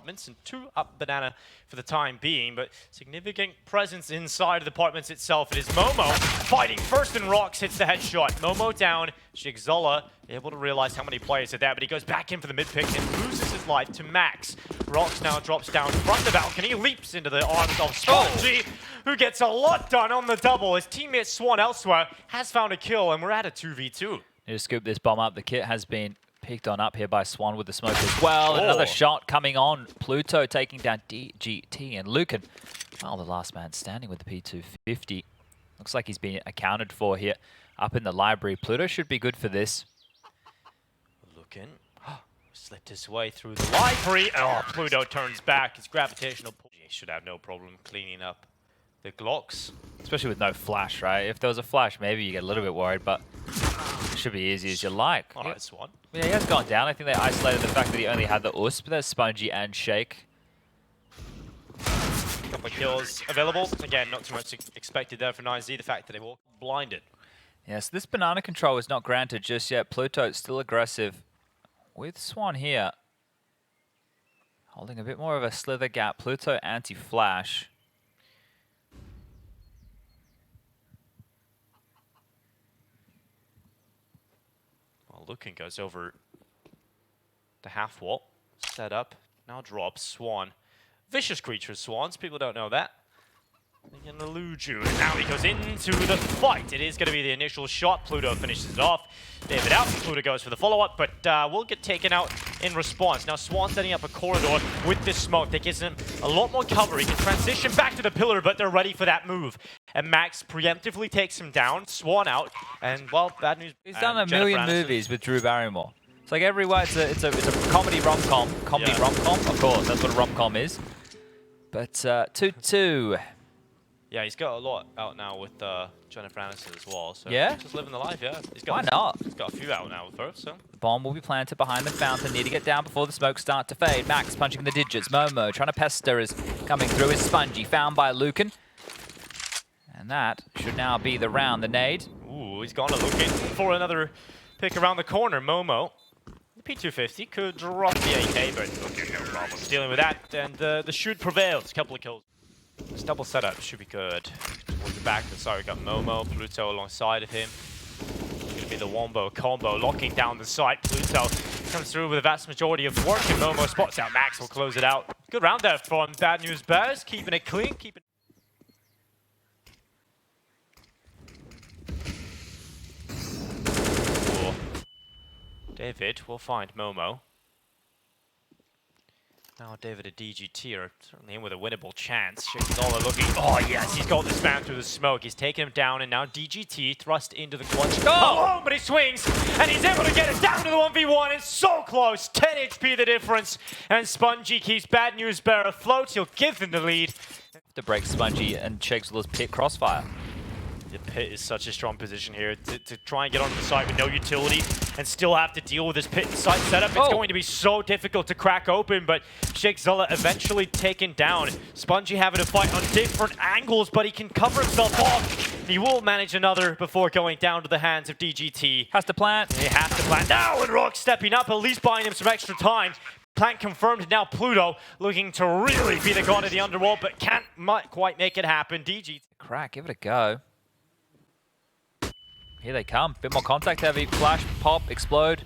apartments and 2 up banana for the time being, but significant presence inside of the apartments itself. It is Momo fighting first, and Rocks hits the headshot. Momo down. Shigzola able to realize how many players are there, but he goes back in for the mid pick and loses his life to Max. Rocks now drops down from the balcony, leaps into the arms of Spongy, who gets a lot done on the double. His teammate Swan elsewhere has found a kill, and we're at a 2v2. Need to scoop this bomb up. The kit has been picked on up here by Swan with the smoke as well. Another shot coming on. Pluto taking down DGT, and luken, well, the last man standing with the P250. Looks like he's been accounted for here up in the library. Pluto should be good for this. luken slipped his way through the library. Oh, Pluto turns back. His gravitational pull. He should have no problem cleaning up the Glocks. Especially with no flash, right? If there was a flash, maybe you get a little bit worried, but it should be easy as you like. All right, Swan. Yeah, he has gone down. I think they isolated the fact that he only had the USP. There's Spongy and Shake. Couple of kills available. Again, not too much expected there for 9Z. The fact that they walk blinded. Yes, this banana control is not granted just yet. Pluto is still aggressive with Swan here. Holding a bit more of a slither gap. Pluto anti-flash. Well, luken goes over the half wall. Set up. Now drops Swan. Vicious creatures, Swans. People don't know that. They can elude you. And now he goes into the fight. It is going to be the initial shot. Pluto finishes it off. David out. Pluto goes for the follow-up, but will get taken out in response. Now Swan setting up a corridor with this smoke that gives him a lot more cover. He can transition back to the pillar, but they're ready for that move. And Max preemptively takes him down. Swan out. And, well, bad news. He's done a million movies with Drew Barrymore. It's like everywhere it's a comedy rom-com. Comedy rom-com, of course. That's what a rom-com is. But 2-2. Yeah, he's got a lot out now with Jennifer Aniston as well. So yeah? Just living the life, yeah. Why not? He's got a few out now with her, so. The bomb will be planted behind the fountain. Need to get down before the smoke start to fade. Max punching the digits. Momo trying to pester is coming through. Is Spongy found by luken. And that should now be the round. The nade. Ooh, he's gone to looking for another pick around the corner. Momo. The P250 could drop the AK, but okay, no problem dealing with that. And the shoot prevails. A couple of kills. This double setup should be good. Towards the back, sorry, we got Momo, Pluto alongside of him. It's going to be the Wombo combo, locking down the site. Pluto comes through with the vast majority of work, and Momo spots out Max will close it out. Good round there from Bad News Bears, keeping it clean, keeping. Cool. David will find Momo. Now David and DGT are certainly in with a winnable chance. Shigzola looking, oh yes, he's got this man through the smoke. He's taken him down, and now DGT thrust into the clutch. Oh, but he swings, and he's able to get it down to the 1v1. It's so close, 10 HP the difference, and Spongy keeps Bad News Bear afloat. He'll give them the lead. To break Spongy and Shigzola's pit crossfire. The pit is such a strong position here to try and get onto the side with no utility and still have to deal with this pit side setup. It's going to be so difficult to crack open, but Shigzola eventually taken down. Spongy having to fight on different angles, but he can cover himself off. He will manage another before going down to the hands of DGT. Has to plant. He has to plant now, and Rock stepping up, at least buying him some extra time. Plant confirmed. Now Pluto looking to really be the god of the underworld, but can't quite make it happen. DGT. Crack, give it a go. Here they come. Bit more contact heavy. Flash, pop, explode,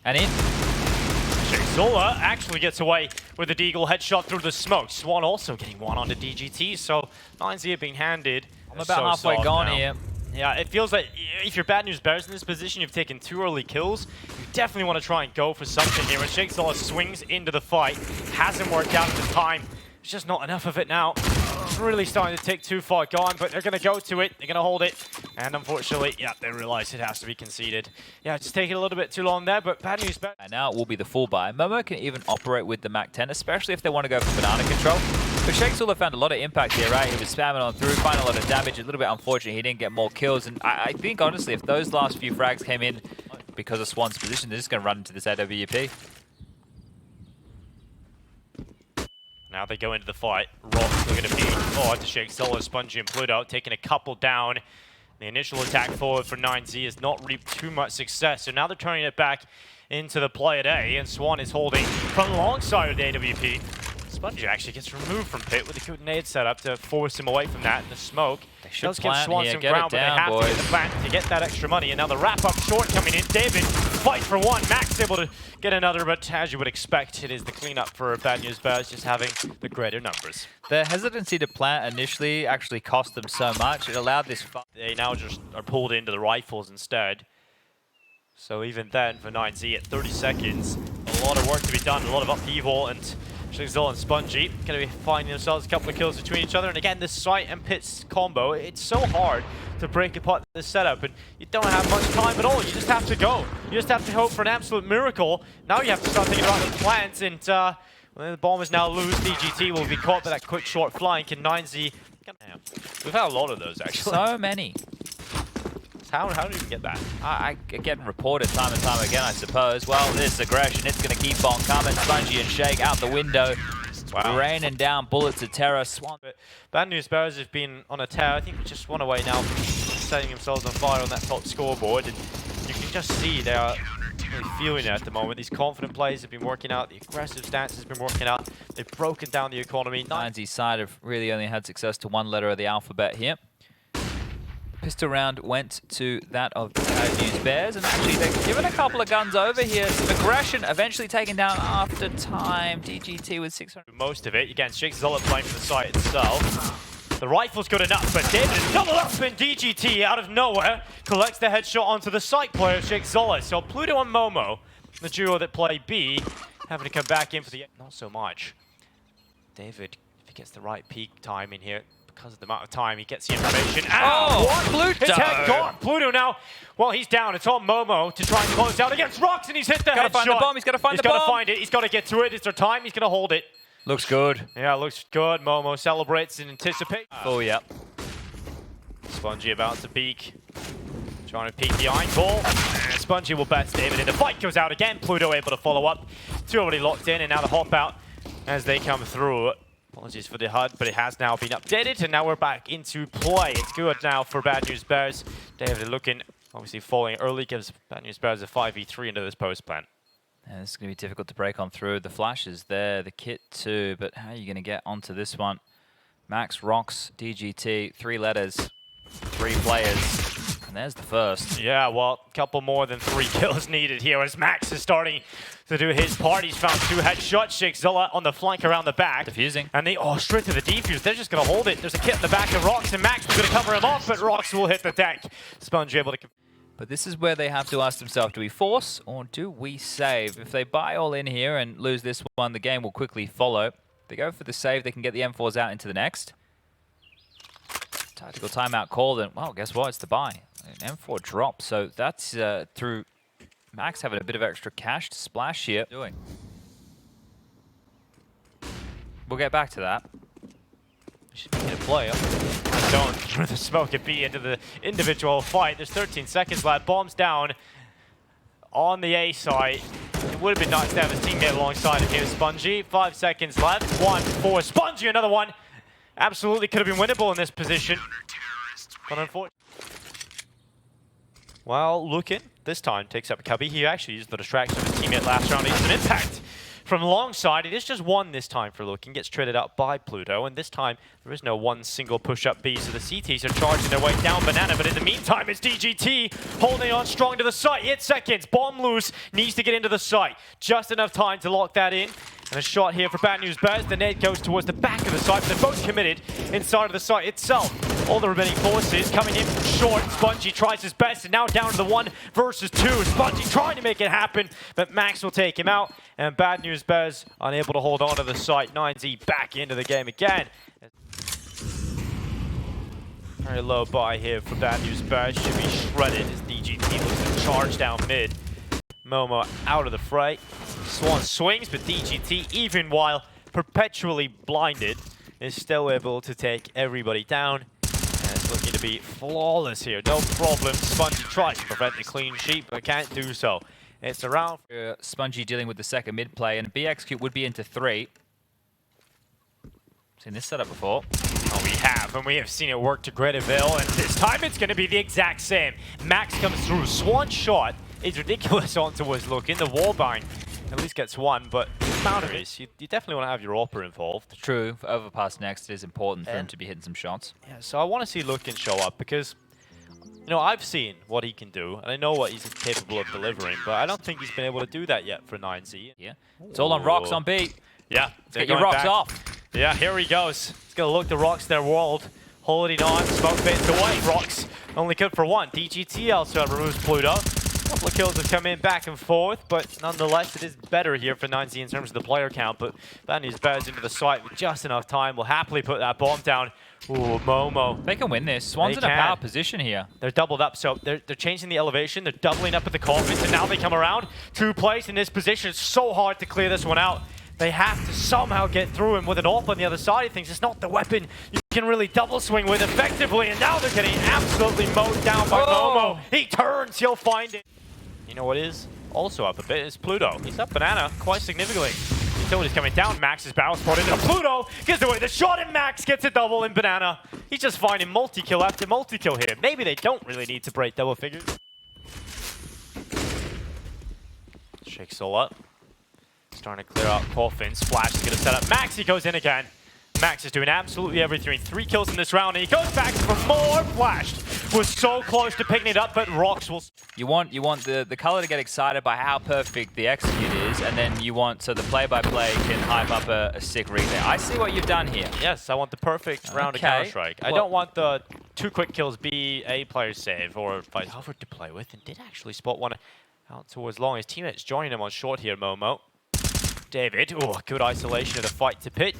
and in. Shigzola actually gets away with the Deagle headshot through the smoke. Swan also getting one onto DGT, so 9Z being handed. I'm about halfway gone here. Yeah, it feels like if you're Bad News Bears in this position, you've taken 2 early kills. You definitely want to try and go for something here. When Shigzola swings into the fight, hasn't worked out at the time. It's just not enough of it now. It's really starting to take too far gone, but they're going to go to it. They're going to hold it. And unfortunately, yeah, they realize it has to be conceded. Yeah, it's taking a little bit too long there, but Bad News Bears. And now it will be the full buy. Momo can even operate with the Mac-10, especially if they want to go for banana control. But Shigzola found a lot of impact here, right? He was spamming on through, finding a lot of damage. A little bit unfortunate he didn't get more kills. And I think, honestly, if those last few frags came in because of Swan's position, they're just going to run into this AWP. Now they go into the fight. Rock's looking to be to Shigzola, Spongy, and Pluto, taking a couple down. The initial attack forward for 9Z has not reaped too much success, so now they're turning it back into the play at A, and Swan is holding from alongside of the AWP. Spongy actually gets removed from pit with a good nade set up to force him away from that in the smoke. They should Does give plant Swan here, some get it ground, but down, they have boys. to get the plant to get that extra money. And now the wrap-up short coming in. David fight for one. Max able to get another, but as you would expect, it is the cleanup for Bad News Bears, just having the greater numbers. The hesitancy to plant initially actually cost them so much. It allowed this They now just are pulled into the rifles instead. So even then, for 9Z at 30 seconds, a lot of work to be done, a lot of upheaval, and Shigzilla and Spongy going to be finding themselves a couple of kills between each other. And again, this site and pits combo, it's so hard to break apart this setup, and you don't have much time at all. You just have to go. You just have to hope for an absolute miracle. Now you have to start thinking about the plans, and well, the bomb is now loose. DGT will be caught by that quick short flying. Can 9Z... We've had a lot of those, actually. So many. How do you get that? I get reported time and time again, I suppose. Well, this aggression, it's going to keep on coming. Spongy and Shake out the window. Wow. Raining down bullets of terror. Swan. But Bad News Bears have been on a tear. I think just one away now from setting themselves on fire on that top scoreboard. And you can just see they are really feeling it at the moment. These confident plays have been working out. The aggressive stance has been working out. They've broken down the economy. 9Z side have really only had success to one letter of the alphabet here. Pistol round went to that of Bad News Bears, and actually they've given a couple of guns over here. Some aggression eventually taken down after time. DGT with 600. Most of it. Again, Shigzilla playing for the site itself. The rifle's good enough, but David is double up, and DGT out of nowhere collects the headshot onto the site player, Shigzilla. So Pluto and Momo, the duo that play B, having to come back in for the... Not so much. David, if he gets the right peak time in here, because of the amount of time he gets the information. Oh, what? Pluto! His head gone. Pluto now, well, he's down. It's on Momo to try and close out against Rocks, and he's hit the Gotta headshot. find the bomb. He's got to find the bomb. He's got to find it. He's got to get to it. It's their time. He's going to hold it. Looks good. Yeah, looks good. Momo celebrates and anticipates. Oh, yeah. Spongy about to peek. Trying to peek the iron ball. And Spongy will bet David in. The fight goes out again. Pluto able to follow up. Two already locked in, and now the hop out as they come through. Apologies for the HUD, but it has now been updated, and now we're back into play. It's good now for Bad News Bears. David looking, obviously falling early, gives Bad News Bears a 5v3 into this post plan. Yeah, this is going to be difficult to break on through. The flash is there, the kit too, but how are you going to get onto this one? Max, Rocks, DGT, 3 letters, 3 players. And there's the first. Yeah, well, a couple more than 3 kills needed here as Max is starting to do his part. He's found 2 headshots. Shigzilla on the flank around the back. Defusing. And they, straight to the defuse. They're just going to hold it. There's a kit in the back of Rocks, and Max is going to cover him off, but Rocks will hit the deck. Sponge able to... But this is where they have to ask themselves, do we force or do we save? If they buy all in here and lose this one, the game will quickly follow. If they go for the save, they can get the M4s out into the next. Tactical timeout called, and well, guess what? It's the buy. An M4 drop, so that's through Max having a bit of extra cash to splash here. We'll get back to that. Should be in play up zone through the smoke and be into the individual fight. There's 13 seconds left. Bombs down on the A side. It would have been nice to have his teammate alongside of here. Spongy, 5 seconds left. 1 for Spongy, another one. Absolutely could have been winnable in this position. But unfortunately. Well, Luken this time takes up a cubby. He actually used the distraction of his teammate last round. He used an impact from long side. It is just 1 this time for Luken. Gets traded out by Pluto, and this time there is no one single push-up B, so the CTs are charging their way down Banana, but in the meantime it's DGT holding on strong to the site. 8 seconds, bomb loose, needs to get into the site. Just enough time to lock that in. And a shot here for Bad News Bears. The nade goes towards the back of the site, but they're both committed inside of the site itself. All the remaining forces coming in from short. Spongy tries his best, and now down to the 1 versus 2. Spongy trying to make it happen, but Max will take him out. And Bad News Bears unable to hold on to the site. 9Z back into the game again. Very low buy here for Bad News Bears. Should be shredded as DGT looks to charge down mid. Momo out of the fray. Swan swings, but DGT, even while perpetually blinded, is still able to take everybody down. And it's looking to be flawless here. No problem. Spongy tries to prevent the clean sheet, but can't do so. It's around. Spongy dealing with the second mid play, and BXQ would be into 3. Seen this setup before. Oh, we have, and we have seen it work to great avail, and this time it's going to be the exact same. Max comes through. Swan shot is ridiculous on towards Luken. The wallbind at least gets 1, but amount of it, you definitely want to have your AWPer involved. True, for overpass next, it is important for him to be hitting some shots. Yeah, so I want to see luken show up because, you know, I've seen what he can do, and I know what he's capable of delivering, but I don't think he's been able to do that yet for 9Z. Yeah, it's all on rocks on B. Yeah, Get your rocks off. Yeah, here he goes. He's going to look the rocks their world. Holding on, smoke fades away. Rocks only good for one. DGT also removes Pluto. A couple of kills have come in back and forth, but nonetheless, it is better here for 9Z in terms of the player count. But Bad News Bears into the site with just enough time. Will happily put that bomb down. Ooh, Momo. They can win this. Swan's in a power position here. They're doubled up, so they're changing the elevation. They're doubling up at the coffins, and now they come around. 2 plays in this position. It's so hard to clear this one out. They have to somehow get through him with an AWP on the other side of things. It's not the weapon you can really double swing with effectively, and now they're getting absolutely mowed down by Momo. He turns, he'll find it. You know what is also up a bit is Pluto. He's up banana quite significantly. Utility's coming down. Max's barrel spotted into Pluto. Gets away the shot, and Max gets a double in banana. He's just finding multi-kill after multi-kill here. Maybe they don't really need to break double figures. Shakes all up. Starting to clear out coffins. Flash is going to set up. Maxi goes in again. Max is doing absolutely everything. 3 kills in this round, and he goes back for more. Flashed was so close to picking it up, but Rocks will... You want the color to get excited by how perfect the execute is, and then you want so the play-by-play can hype up a sick replay. I see what you've done here. Yes, I want the perfect round of Counter-Strike. I don't want the 2 quick kills be a player save or vice versa to play with, and did actually spot one out towards long. His teammates joining him on short here, Momo. David, good isolation of the fight to pit.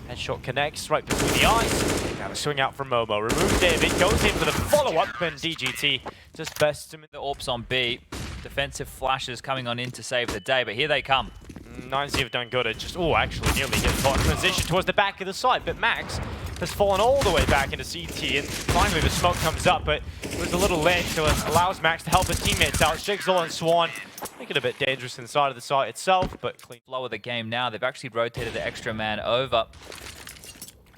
Headshot connects right between the eyes. Now the swing out from Momo. Removes David, goes in for the follow-up, and DGT just bests him. The AWP's on B. Defensive flashes coming on in to save the day, but here they come. 9Z have done good at just, actually nearly get caught in transition towards the back of the site, but Max has fallen all the way back into CT, and finally the smoke comes up, but it was a little late, so it allows Max to help his teammates out. Jigsaw and Swan make it a bit dangerous inside of the site itself, but clean. Flow of the game now. They've actually rotated the extra man over.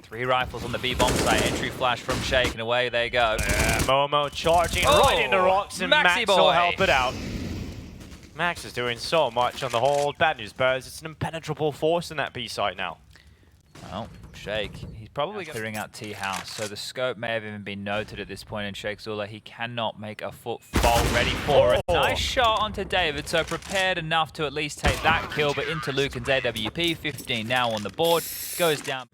3 rifles on the B bomb site. Entry flash from Shake, and away they go. Yeah, Momo charging right into Rocks, and Max will help it out. Max is doing so much on the hold. Bad News Bears, it's an impenetrable force in that B site now. Well, Shake, he's probably clearing out T-House, so the scope may have even been noted at this point in Shake Zula. He cannot make a footfall ready for it. Nice shot onto David, so prepared enough to at least take that kill, but into luken's AWP, 15 now on the board, goes down.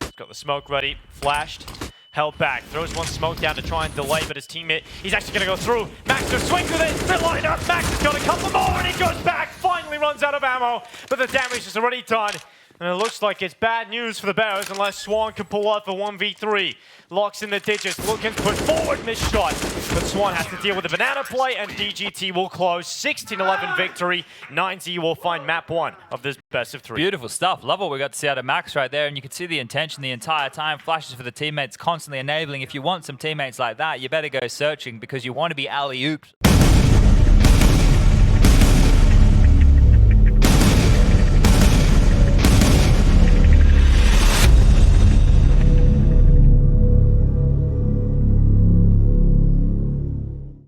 He's got the smoke ready, flashed, held back, throws one smoke down to try and delay, but his teammate, he's actually going to go through. Max just swings with it, the lineup, Max has got a couple more, and he goes back, finally runs out of ammo, but the damage is already done. And it looks like it's bad news for the Bears unless Swan can pull off a 1v3. Locks in the digits, looking to put forward, missed shot. But Swan has to deal with the banana play, and DGT will close 16-11 victory. 9Z will find map 1 of this best of 3. Beautiful stuff. Love what we got to see out of Max right there, and you can see the intention the entire time. Flashes for the teammates, constantly enabling. If you want some teammates like that, you better go searching because you want to be alley-ooped